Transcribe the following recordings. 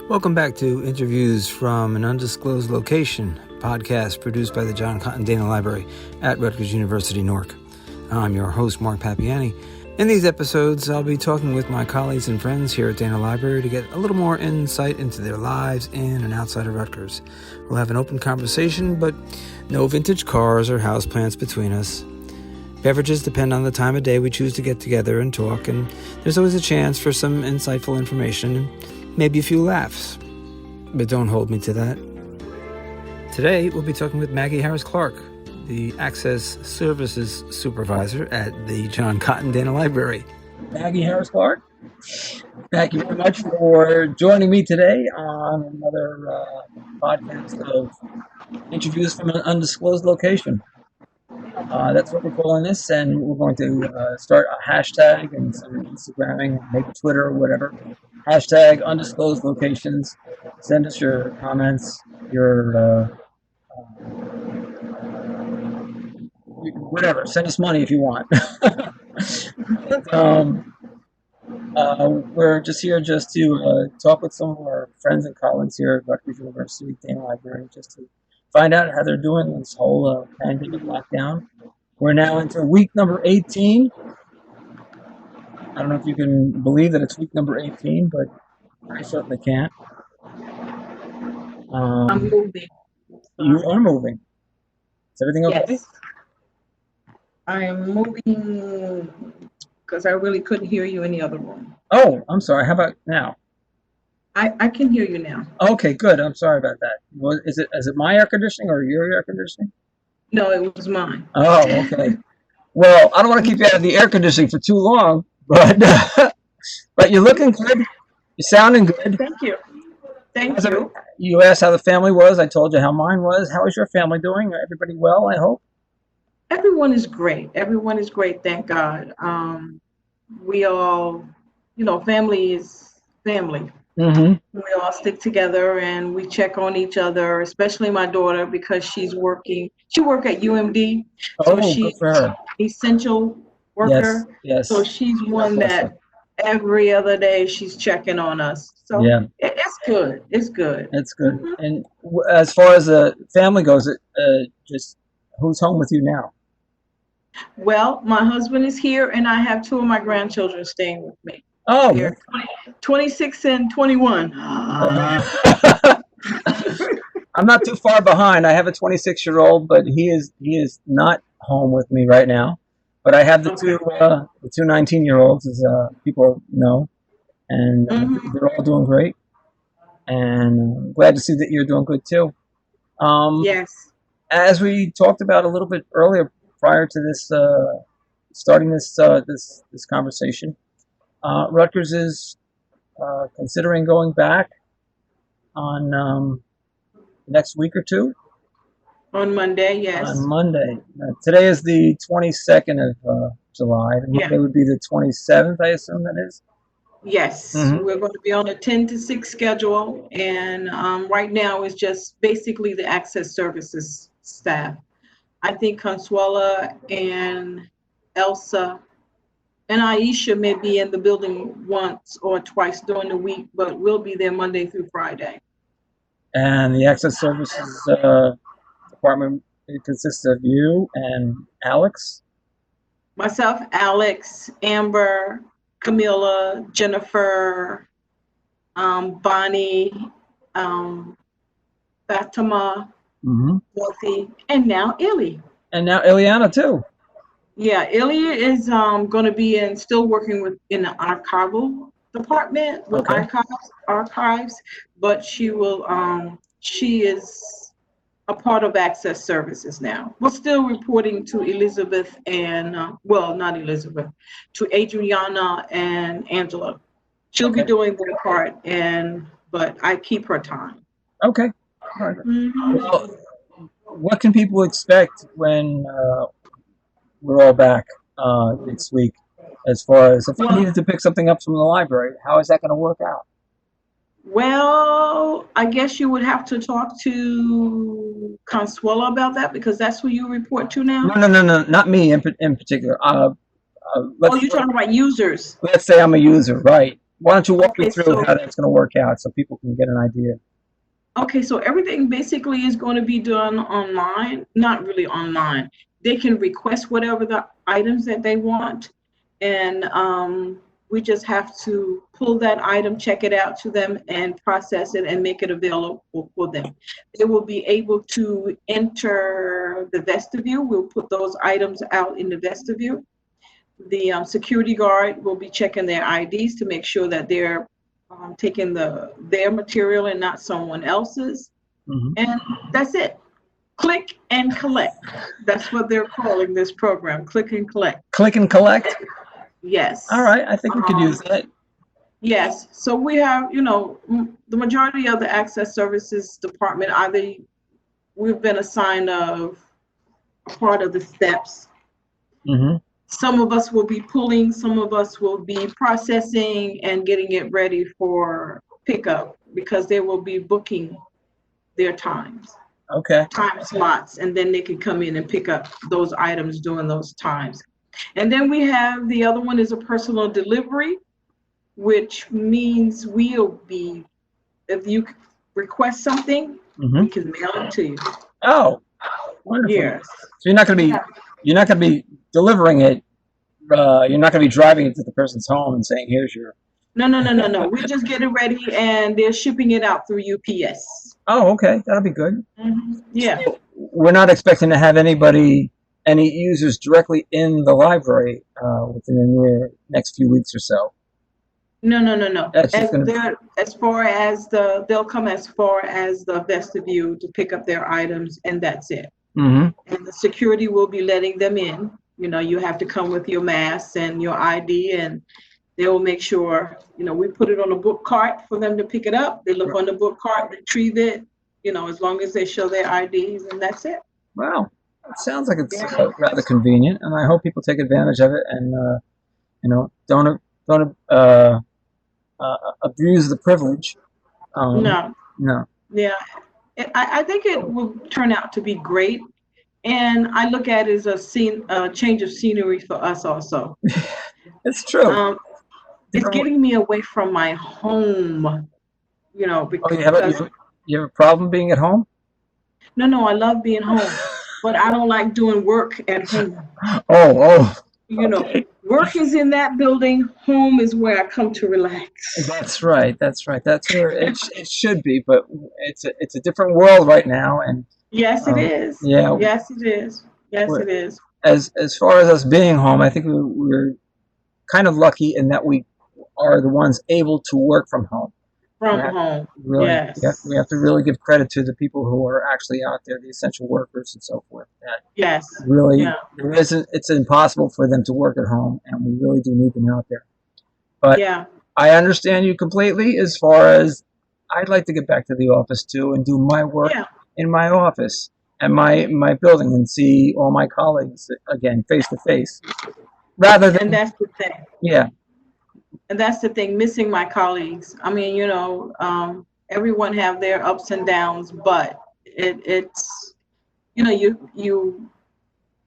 Welcome back to Interviews from an Undisclosed Location, podcast produced by the John Cotton Dana Library at Rutgers University, Newark. I'm your host, Mark Papianni. In these episodes, I'll be talking with my colleagues and friends here at Dana Library to get a little more insight into their lives in and outside of Rutgers. We'll have an open conversation, but no vintage cars or houseplants between us. Beverages depend on the time of day we choose to get together and talk, and there's always a chance for some insightful information and maybe a few laughs. But don't hold me to that. Today, we'll be talking with Maggie Harris Clarke, the Access Services Supervisor at the John Cotton Dana Library. Maggie Harris Clarke, thank you very much for joining me today on another podcast of Interviews from an Undisclosed Location. That's what we're calling this, and we're going to start a hashtag and some Instagramming, maybe Twitter or whatever. Hashtag Undisclosed Locations. Send us your comments, your whatever. Send us money if you want. We're just here to talk with some of our friends and colleagues here at Rutgers University, Dana Library, just to find out how they're doing in this whole pandemic lockdown. We're now into week number 18. I don't know if you can believe that it's week number 18, but I certainly can't. I'm moving. You are moving. Is everything okay? Yes. I am moving because I really couldn't hear you in the other room. Oh, I'm sorry. How about now? I can hear you now. Okay, good. I'm sorry about that. Is it my air conditioning or your air conditioning? No, it was mine. Oh, okay. Well, I don't want to keep you out of the air conditioning for too long, but but you're looking good. You're sounding good. Thank you. Thank you. You asked how the family was. I told you how mine was. How is your family doing? Everybody well, I hope? Everyone is great. Everyone is great. Thank God. We all, family is family. Mm-hmm. We all stick together and we check on each other, especially my daughter because she's working. She works at UMD, so she's good for her. Essential worker. Yes. So she's one that every other day she's checking on us. So yeah, it's good. It's good. It's good. Mm-hmm. And as far as the family goes, just who's home with you now? Well, my husband is here, and I have two of my grandchildren staying with me. Oh, here, 26 and 21. I'm not too far behind. I have a 26-year-old, but he is not home with me right now. But I have the two 19-year-olds, as people know, and they're all doing great. And I'm glad to see that you're doing good too. Yes. As we talked about a little bit earlier, prior to this starting this conversation, Rutgers is considering going back on next week or two. On Monday, yes. On Monday. Today is the 22nd of July. Monday would be the 27th, I assume that is? Yes. Mm-hmm. We're going to be on a 10 to 6 schedule. And right now it's just basically the access services staff. I think Consuela and Elsa and Aisha may be in the building once or twice during the week, but we'll be there Monday through Friday. And the access services department, it consists of you and Alex? Myself, Alex, Amber, Camilla, Jennifer, Bonnie, Fatima, Dorothy, and now Illy. And now Ileana too. Yeah, Illy is going to be still working in the archival department with archives, but she is a part of access services now. We're still reporting to Elizabeth and not Elizabeth, to Adriana and Angela. She'll be doing their part, but I keep her time. Okay. All right. Well, what can people expect when we're all back next week? As far as if I needed to pick something up from the library, how is that going to work out? Well, I guess you would have to talk to Consuela about that because that's who you report to now. No, not me in particular. You're talking about users. Let's say I'm a user, right? Why don't you walk me Okay, through so how that's going to work out so people can get an idea? okay, so everything basically is going to be done online, not really online. They can request whatever the items that they want, and we just have to pull that item, check it out to them, and process it and make it available for them. They will be able to enter the vestibule. We'll put those items out in the vestibule. The security guard will be checking their IDs to make sure that they're taking their material and not someone else's. Mm-hmm. And that's it. Click and collect. That's what they're calling this program. Click and collect. Click and collect? Yes. All right. I think we could use that. Yes. So we have, the majority of the access services department, we've been assigned a part of the steps. Mm-hmm. Some of us will be pulling, some of us will be processing and getting it ready for pickup because they will be booking their times. Okay. Time slots, and then they can come in and pick up those items during those times. And then we have the other one is a personal delivery, which means if you request something, we can mail it to you. Oh, wonderful. Yes. So you're not going to be delivering it. You're not going to be driving it to the person's home and saying, "Here's your." No. We just get it ready, and they're shipping it out through UPS. Oh, okay, that'll be good. Mm-hmm. Yeah. So we're not expecting to have any users directly in the library within the next few weeks or so. No. That's just going to They'll come as far as the vestibule to pick up their items, and that's it. Mm-hmm. And the security will be letting them in. You have to come with your mask and your ID, and they will make sure, we put it on a book cart for them to pick it up. They look on the book cart, retrieve it, as long as they show their IDs, and that's it. Wow. It sounds like it's rather convenient, and I hope people take advantage of it and, don't abuse the privilege. No. Yeah. I think it will turn out to be great. And I look at it as a change of scenery for us also. It's true. It's getting me away from my home, because you have a problem being at home? No, I love being home, but I don't like doing work at home. Oh. Work is in that building. Home is where I come to relax. That's right. That's where it should be, but it's a different world right now, and yes, it is. Yeah. Yes, it is. Yes, it is. As far as us being home, I think we're kind of lucky in that we are the ones able to work from home. Home. Really, yes. We have to really give credit to the people who are actually out there, the essential workers and so forth. Yes. Really, it's impossible for them to work at home, and we really do need them out there. But I understand you completely as far as I'd like to get back to the office too and do my work in my office and my building and see all my colleagues again face to face. And that's the thing. Yeah. And that's the thing, missing my colleagues. I mean, everyone have their ups and downs, but it's, you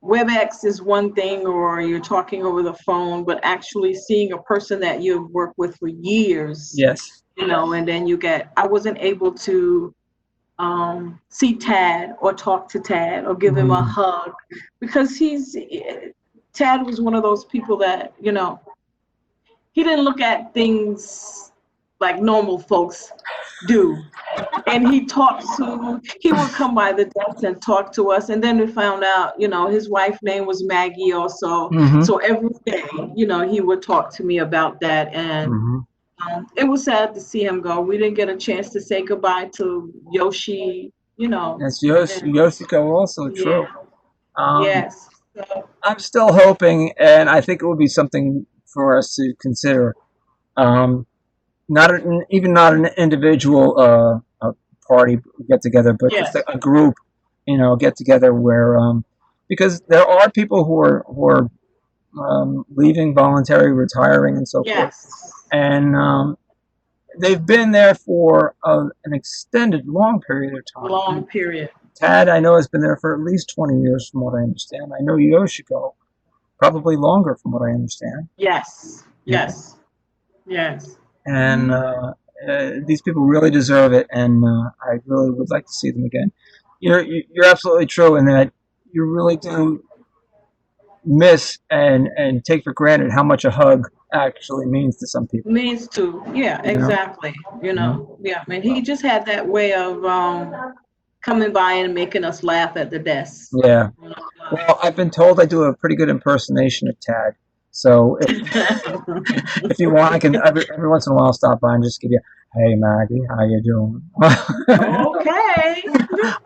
WebEx is one thing, or you're talking over the phone, but actually seeing a person that you've worked with for years. Yes. And then I wasn't able to see Tad or talk to Tad or give him a hug because Tad was one of those people that, he didn't look at things like normal folks do. And he would come by the desk and talk to us. And then we found out, his wife's name was Maggie also. Mm-hmm. So every day, he would talk to me about that. And it was sad to see him go. We didn't get a chance to say goodbye to Yoshi, That's Yoshiko also, true. Yes. So, I'm still hoping, and I think it would be something for us to consider. Not an individual party get together, but just a group, get together where because there are people who are leaving, voluntary, retiring, and so forth, and they've been there for an extended, long period of time. Long period. Tad, I know, has been there for at least 20 years, from what I understand. I know Yoshiko, probably longer, from what I understand. Yes. and these people really deserve it, and I really would like to see them again. You're absolutely true in that you really do miss and take for granted how much a hug actually means to some people. Means to, yeah, You know, exactly. you know. Yeah. I mean, he just had that way of coming by and making us laugh at the desk. Yeah. Well, I've been told I do a pretty good impersonation of Tad. So if you want, I can every once in a while stop by and just give you, "Hey Maggie, how you doing?" Okay.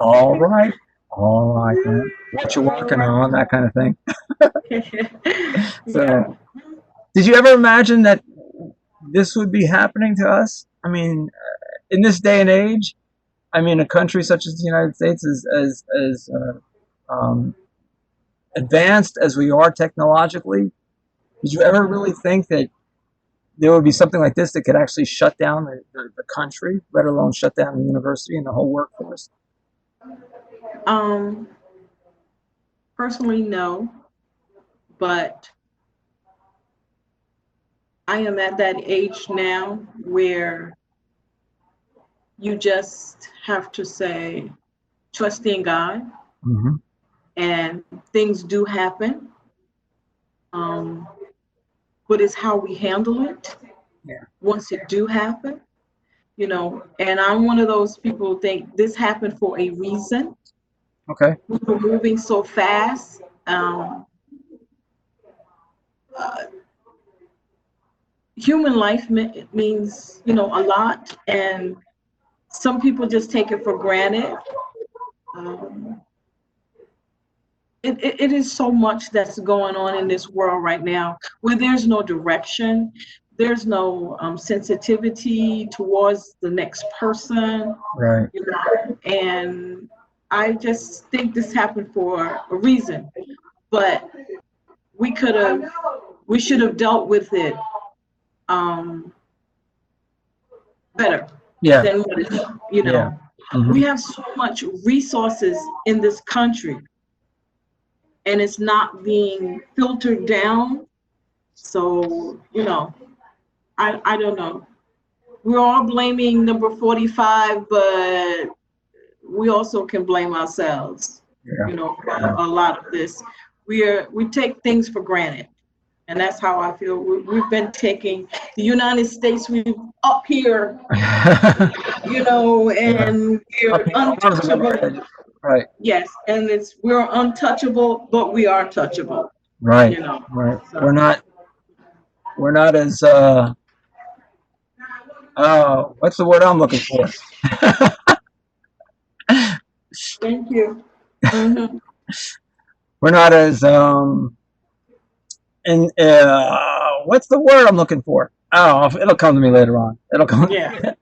All right, all right, man. What you working on? That kind of thing. Yeah. So, did you ever imagine that this would be happening to us? I mean, in this day and age, I mean, a country such as the United States is as advanced as we are technologically. Did you ever really think that there would be something like this that could actually shut down the country, let alone shut down the university and the whole workforce? Um, Personally, no, but I am at that age now where you just have to say, trust in God, Mm-hmm. and things do happen. Um, but it's how we handle it Yeah. once it do happen, and I'm one of those people who think this happened for a reason. Okay. We were moving so fast. Uh, Human life means, a lot, and some people just take it for granted. Um, it is so much that's going on in this world right now where there's no direction, there's no sensitivity towards the next person, Right. and I just think this happened for a reason. But we we should have dealt with it better Yeah. than what it, Yeah. Mm-hmm. we have so much resources in this country, and it's not being filtered down. So, I don't know. We're all blaming number 45, but we also can blame ourselves, Yeah. for a lot of this. We take things for granted. And that's how I feel. We've been taking the United States, we've up here, and we're untouchable. Right. Yes, and we're untouchable, but we are touchable. Right. Right. So. We're not as what's the word I'm looking for? Thank you. Mm-hmm. We're not as and what's the word I'm looking for? Oh, it'll come to me later on. It'll come. Yeah.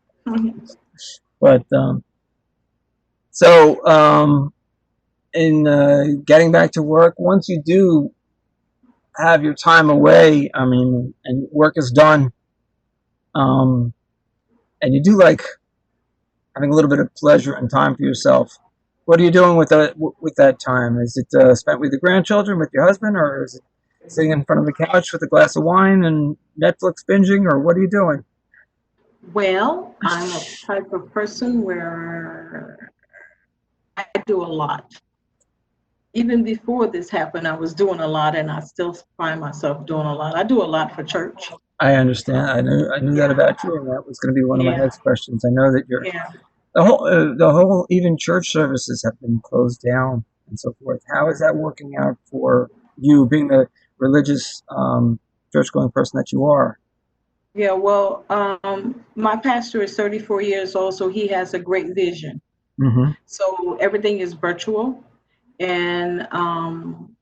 But so in getting back to work, once you do have your time away, I mean, and work is done, and you do like having a little bit of pleasure and time for yourself. What are you doing with that time? Is it spent with the grandchildren, with your husband, or is it sitting in front of the couch with a glass of wine and Netflix binging, or what are you doing? Well, I'm a type of person where I do a lot. Even before this happened, I was doing a lot, and I still find myself doing a lot. I do a lot for church. I understand. I knew that about you, and that was going to be one of my next questions. I know that the whole even church services have been closed down and so forth. How is that working out for you, being the religious church-going person that you are? Yeah, well, my pastor is 34 years old, so he has a great vision. Mm-hmm. So everything is virtual, and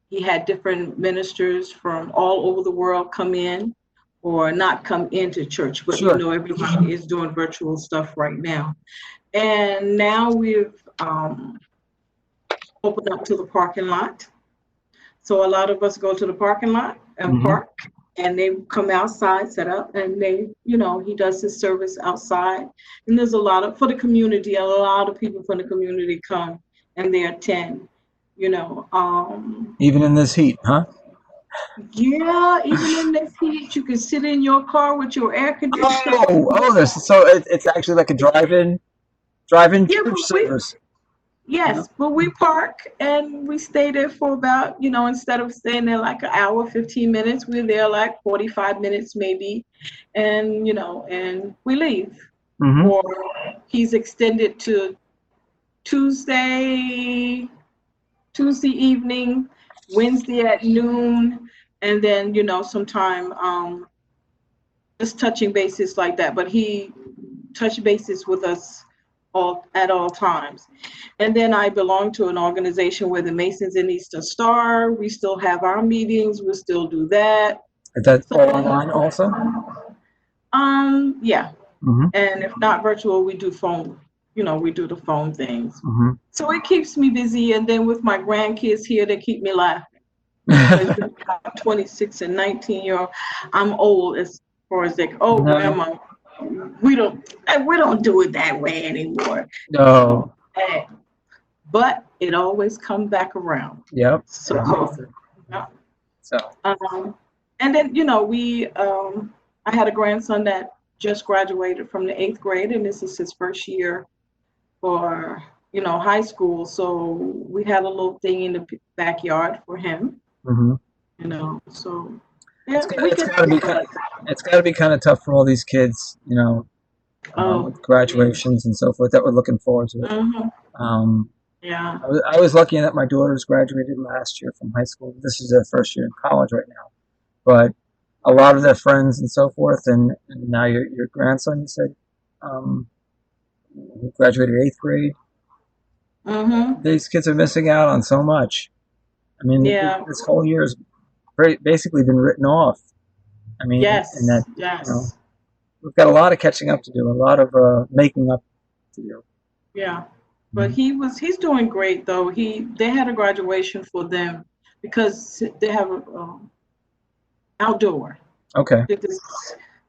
he had different ministers from all over the world come in or not come into church, but Sure. everybody is doing virtual stuff right now. And now we've opened up to the parking lot. So a lot of us go to the parking lot and park, and they come outside, set up, and he does his service outside. And there's a lot for the community, a lot of people from the community come and they attend, Even in this heat, huh? Yeah, even in this heat, you can sit in your car with your air conditioner. It's actually like a drive-in Yeah, church but we service. Yeah. yes, but we park and we stay there for about, instead of staying there like an hour, 15 minutes, we're there like 45 minutes maybe, and and we leave. Hmm. Or he's extended to Tuesday, Tuesday evening, Wednesday at noon, and then sometime just touching bases like that. But he touched bases with us all at all times. And then I belong to an organization where the Masons in Eastern Star. We still have our meetings. We still do that. Is that So, all online also? yeah. Hmm. And if not virtual, we do phone. We do the phone things. Hmm. So it keeps me busy. And then with my grandkids here, they keep me laughing. Because 26 and 19-year-old, I'm old as far as like, oh, No, grandma, we don't do it that way anymore. no. So, but it always comes back around. Yep. So, yeah. So, And then I had a grandson that just graduated from the 8th grade, and this is his first year for high school. So we had a little thing in the backyard for him. hmm. So yeah, we It's get got to be together. it's got to be kind of tough for all these kids, Oh, with graduations and so forth that we're looking forward to it. mhm, Um, yeah. I was lucky that my daughters graduated last year from high school. This is their first year in college right now, but a lot of their friends and so forth, and now your grandson, you said, um, who graduated 8th grade. Mhm. These kids are missing out on so much. I mean, Yeah. this whole year has basically been written off. I mean, and that Yes. you know Yes. we've got a lot of catching up to do, a lot of making up to do. Yeah. But Mhm. he's doing great though. They had a graduation for them because they have a outdoor. Okay. Did this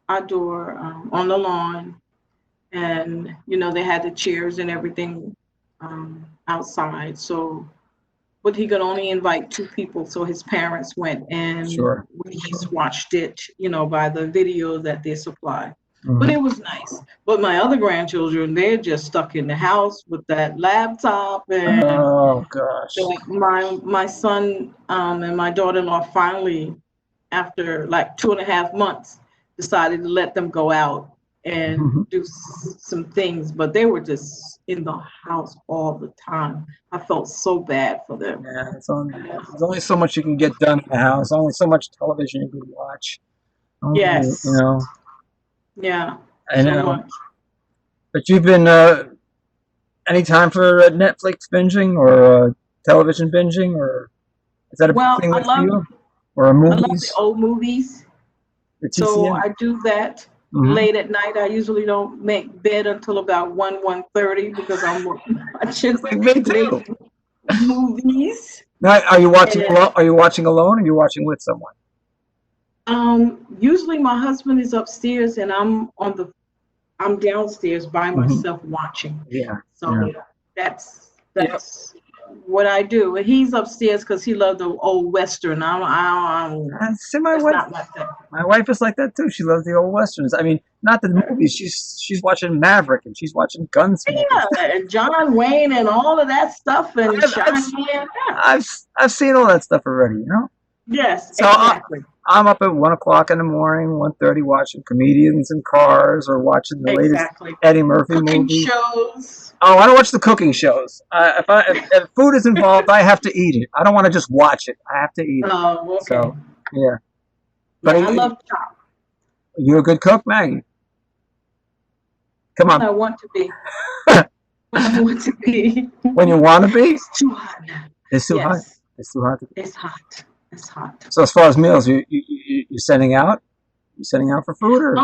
outdoor on the lawn, and they had the chairs and everything outside. So, but he could only invite 2 people, so his parents went, and Sure. we just watched it, by the video that they supply. But Hmm. it was nice. But my other grandchildren, they're just stuck in the house with that laptop, and Oh gosh. my son and my daughter-in-law finally, after like 2.5 months, decided to let them go out and Hmm. do some things, but they were just in the house all the time. I felt so bad for them. Yeah, there's only so much you can get done in the house. Only so much television you can watch. Only, Yes, yeah, I so know. much. But you've been any time for Netflix binging or television binging, or is that a big Well, thing I with love you? Or I love the movies, old movies, the so TCM? I do that Hmm. late at night. I usually don't make bed until about 1:30 because I'm watching Like me late too. movies. Now, are you watching And alone? Are you watching alone, or are you watching with someone? usually my husband is upstairs and I'm downstairs by Hmm. myself watching. Yeah, yeah, So that's yeah. that's what I do. And he's upstairs because he loves the old western. See, That's not my thing. my wife is like that too. She loves the old westerns. I mean, not the movies. She's watching Maverick and she's watching Gunsmoke and Yeah, stuff. and John Wayne and all of that stuff and I've, I've, Cheyenne. Yeah. I've I've seen all that stuff already. Yes, So exactly. I'm up at 1 o'clock in the morning, 1:30, watching comedians in cars or watching the latest Exactly. Eddie Murphy Cooking movie. shows. Oh, I don't watch the cooking shows. If food is involved, I have to eat it. I don't want to just watch it. I have to eat it. Oh, okay. So yeah. But Yeah, I love chop you a good cook, Maggie? Come when on. I want to be. When I want to be. When you want to be, It's too hot now. it's too hot. Yes, It's too hot to be. it's hot. It's hot. So as far as meals, you're sending out? You sending out for food or?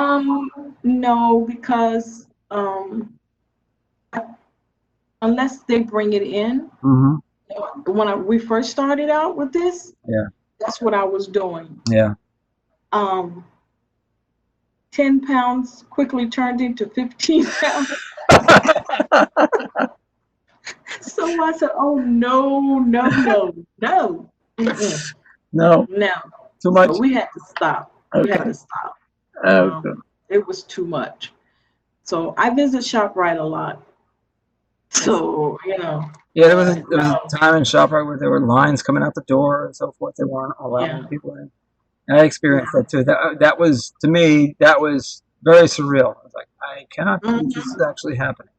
No, because unless they bring it in, Hmm. we first started out with this, Yeah. that's what I was doing. Yeah. Um, 10 pounds quickly turned into 15 pounds. So I said, oh, no, no, no, no. Mm-mm. No. No. Too much? So we had to stop. We had Okay. to stop. Okay. It was too much. So I visit ShopRite a lot. So, Yeah, there was no, a time in ShopRite where there were lines coming out the door and so forth. They weren't yeah, allowing people in. And I experienced yeah. that too. That was, to me, that was very surreal. I was like, I cannot believe this is Hmm. actually happening.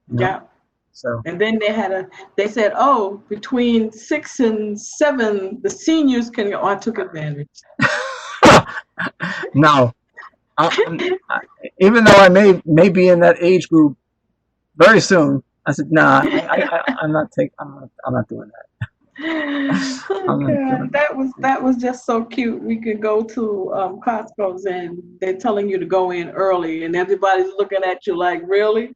You know? Yeah. So And then they said, oh, between 6 and 7, the seniors can go. I took advantage. no, I, even though I may be in that age group very soon, I said, nah, I'm not doing that. Oh I'm not God, doing that. that was just so cute. We could go to Costco's and they're telling you to go in early, and everybody's looking at you like, really?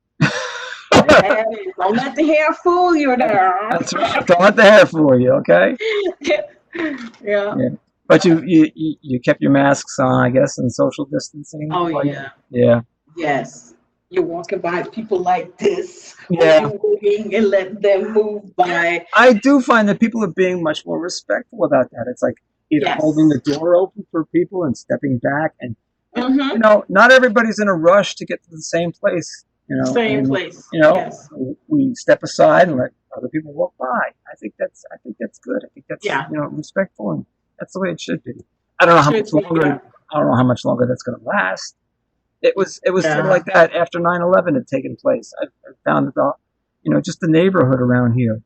Don't let the hair fool you there. That's right. Don't let the hair fool you, okay? Yeah. Yeah. But you kept your masks on, I guess, and social distancing. Oh yeah. Yeah. Yes. You're walking by people like this, or Yeah. you moving and let them move by. I do find that people are being much more respectful about that. It's like either holding the Yes. door open for people and stepping back, and Mm-hmm. not everybody's in a rush to get to the same place. Same And place. Yes. we step aside and let other people walk by. I think that's good. I think that's Yeah. respectful, and that's the way it should be. I don't know how much Should be. longer. Yeah. I don't know how much longer that's going to last. It was sort of Yeah. like that after 9/11 had taken place. I found that just the neighborhood around here,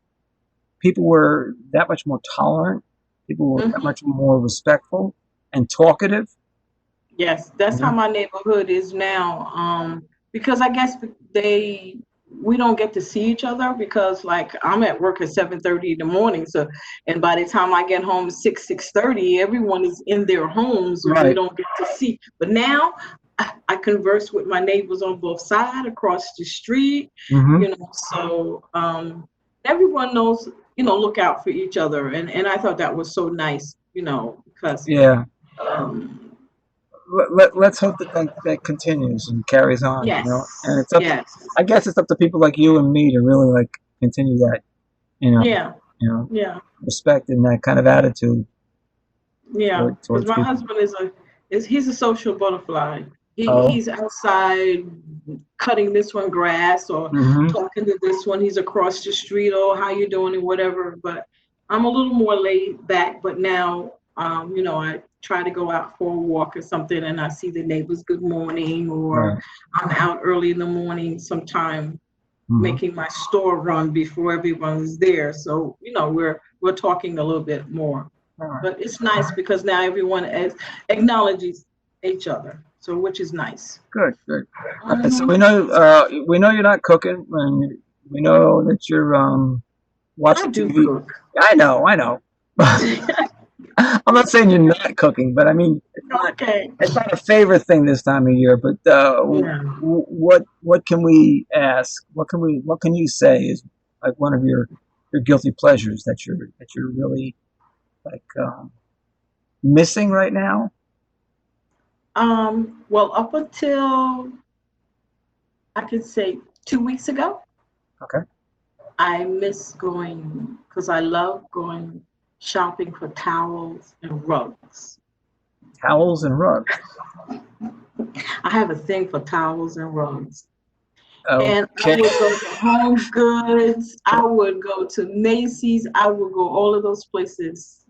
people were that much more tolerant. People were that Mm-hmm. much more respectful and talkative. Yes, that's how Yeah. my neighborhood is now. Because I guess we don't get to see each other because like I'm at work at 7:30 in the morning. So, and by the time I get home 6:30, everyone is in their homes and we Right. don't get to see. But now I converse with my neighbors on both sides across the street, Hmm. so everyone knows, look out for each other. And I thought that was so nice, because Yeah. um, Let's hope that continues and carries on. And yes, it's up. yes, I guess it's up to people like you and me to really like continue that. You know. yeah, You know, yeah, respect and that kind of attitude yeah. Because towards my people. husband he's a social butterfly. Oh. He's outside cutting this one grass or Hmm. talking to this one. He's across the street. Oh, how you doing and whatever. But I'm a little more laid back. But now, I try to go out for a walk or something, and I see the neighbors good morning, or Right. I'm out early in the morning sometime Hmm. making my store run before everyone's there. So, we're talking a little bit more. All right. But it's nice because now everyone acknowledges each other. So which is nice. Good. Good. All right, so Mhm. we know you're not cooking, and we know that you're I watching do TV. cook. I know. I'm not saying you're not cooking, but I mean Okay. it's not a favorite thing this time of year. But Yeah. what can we ask? What can you say is like one of your guilty pleasures that you're really like missing right now? Well, up until I could say 2 weeks ago, Okay. I miss going because I love going shopping for towels and rugs. Towels and rugs. I have a thing for towels and rugs. And I Okay. would go to Home Goods. I would go to Macy's. I would go all of those places.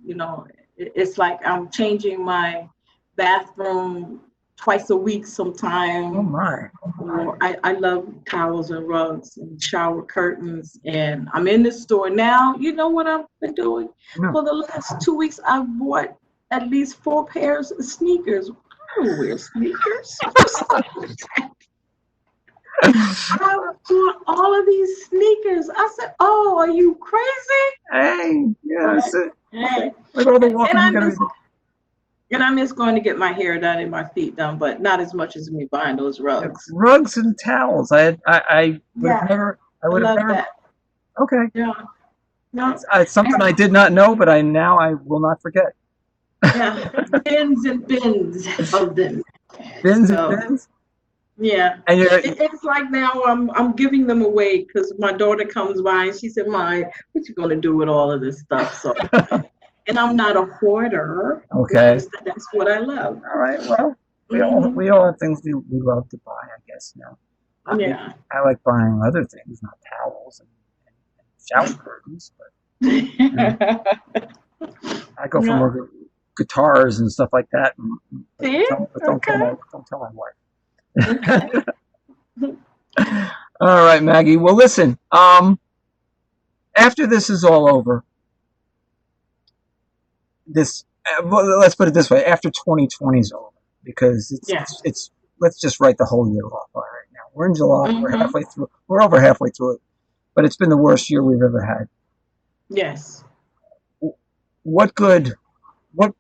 It's like I'm changing my bathroom twice a week Oh sometime. my. Or I love towels and rugs and shower curtains. And I'm in the store now. You know what I've been doing? No. For the last 2 weeks, I've bought at least 4 pairs of sneakers. I don't wear sneakers. I bought all of these sneakers. I said, "Oh, are you crazy?" Hey, yeah, that's it. Hey. Look at all the And walking I you gotta miss do. and I miss going to get my hair done and my feet done, but not as much as me buying those Yeah, rugs. rugs and towels. I would have Yeah, never. I I would have love never. that. Okay, Yeah, yeah, it's something I did not know, but I will not forget. yeah. Bins and bins of them. Bins and So bins, yeah, and you're it's like now I'm giving them away because my daughter comes by and she said, "My, what you gonna do with all of this stuff?" So And I'm not a hoarder. Okay. That's what I love. All right. Well, Mhm. we all have things we love to buy, I guess. Yeah. I like buying other things, not towels and shower curtains, but I go for Yeah. more guitars and stuff like that. See? Don't tell Okay. my wife. Okay. All right, Maggie. Well, listen. After this is all over, well, let's put it this way: after 2020 is over, because Yeah. it's let's just write the whole year off. All right, now we're in July. We're Mhm. halfway through. We're over halfway through it, but it's been the worst year we've ever had. Yes. What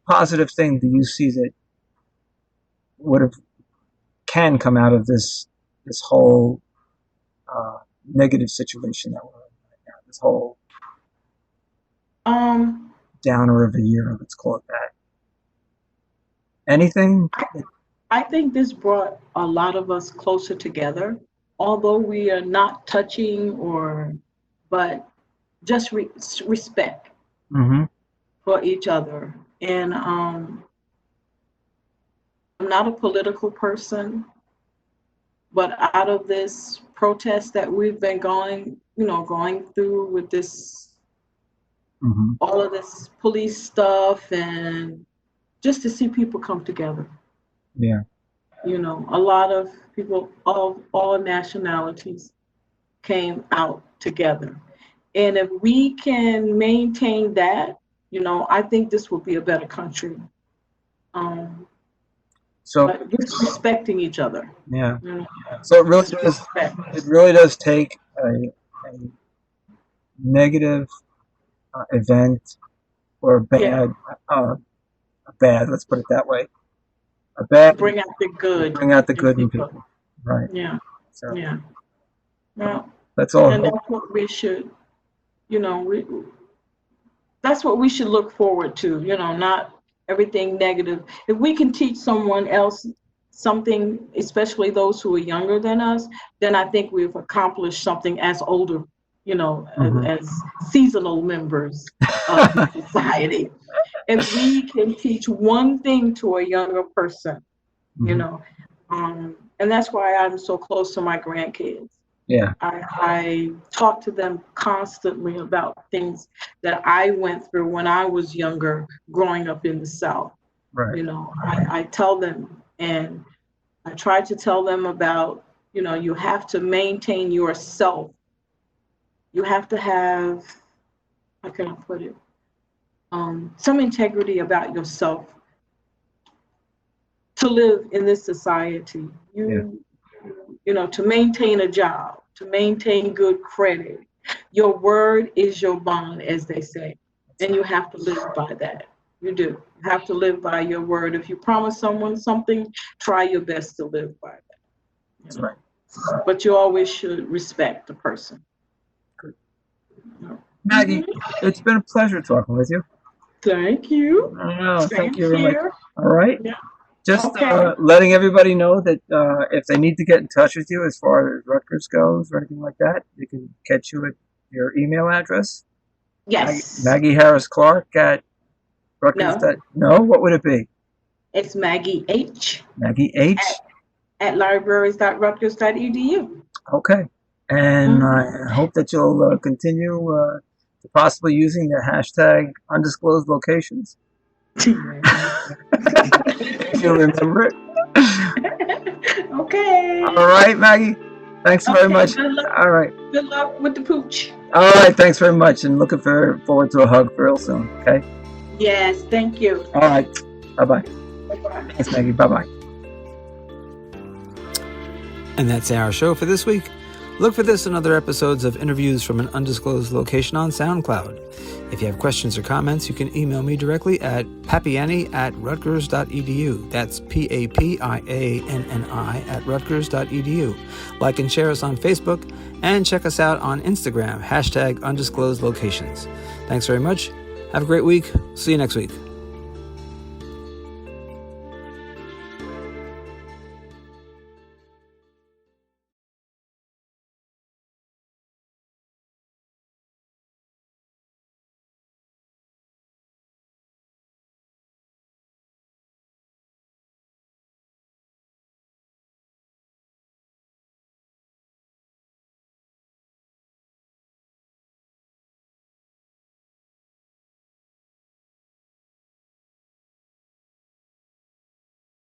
positive thing do you see that can come out of this whole negative situation that we're in right now? This whole Um, downer of a year, let's call it that. Anything? I think this brought a lot of us closer together, although we are not touching but just respect Mm-hmm. for each other. And I'm not a political person, but out of this protest that we've been going through with Mm-hmm. all of this police stuff, and just to see people come together. Yeah. A lot of people of all nationalities came out together. And if we can maintain that, I think this will be a better country. So But just respecting each other. yeah. You know, So just respect. it really does take a negative event or Yeah, bad. Let's put it that way. A to bad bring out the good bring out the in good in people. people. Right. Yeah, So yeah. Well, that's all. and that's what we should, you know, we that's what we should look forward to, not everything negative. If we can teach someone else something, especially those who are younger than us, then I think we've accomplished something as older, Mm-hmm. as seasonal members of the society. If we can teach one thing to a younger person, you Mm-hmm. know, and that's why I'm so close to my grandkids. Yeah. I talk to them constantly about things that I went through when I was younger, growing up in the South. Right. I tell them, and I try to tell them about, you have to maintain yourself. You have to have, how can I put it, some integrity about yourself to live in this society. Yeah. To maintain a job, to maintain good credit. Your word is your bond, as they say, and you have to live by that. You do. You have to live by your word. If you promise someone something, try your best to live by that. That's right. But you always should respect the person. Good. Maggie, it's been a pleasure talking with you. Thank you. Thank Same you very much. here. All right. Yeah. Just Okay. letting everybody know that if they need to get in touch with you as far as Rutgers goes or anything like that, they can catch you at your email address. Yes. Maggie Harris Clarke at Rutgers. No, No, what would it be? it's Maggie H. Maggie H. at libraries.rutgers.edu. Okay. And I hope that you'll continue to possibly using the hashtag undisclosed locations. If you remember it. Okay. All right, Maggie. Thanks very much. Good luck. All right. Good luck with the pooch. All right. Thanks very much, and looking forward to a hug real soon. Okay. Yes. Thank you. All right. Bye bye. Bye-bye. Thanks, Maggie. Bye bye. And that's our show for this week. Look for this and other episodes of interviews from an undisclosed location on SoundCloud. If you have questions or comments, you can email me directly at papianni@rutgers.edu. That's PAPIANNI @rutgers.edu. Like and share us on Facebook, and check us out on Instagram, #undisclosed locations. Thanks very much. Have a great week. See you next week.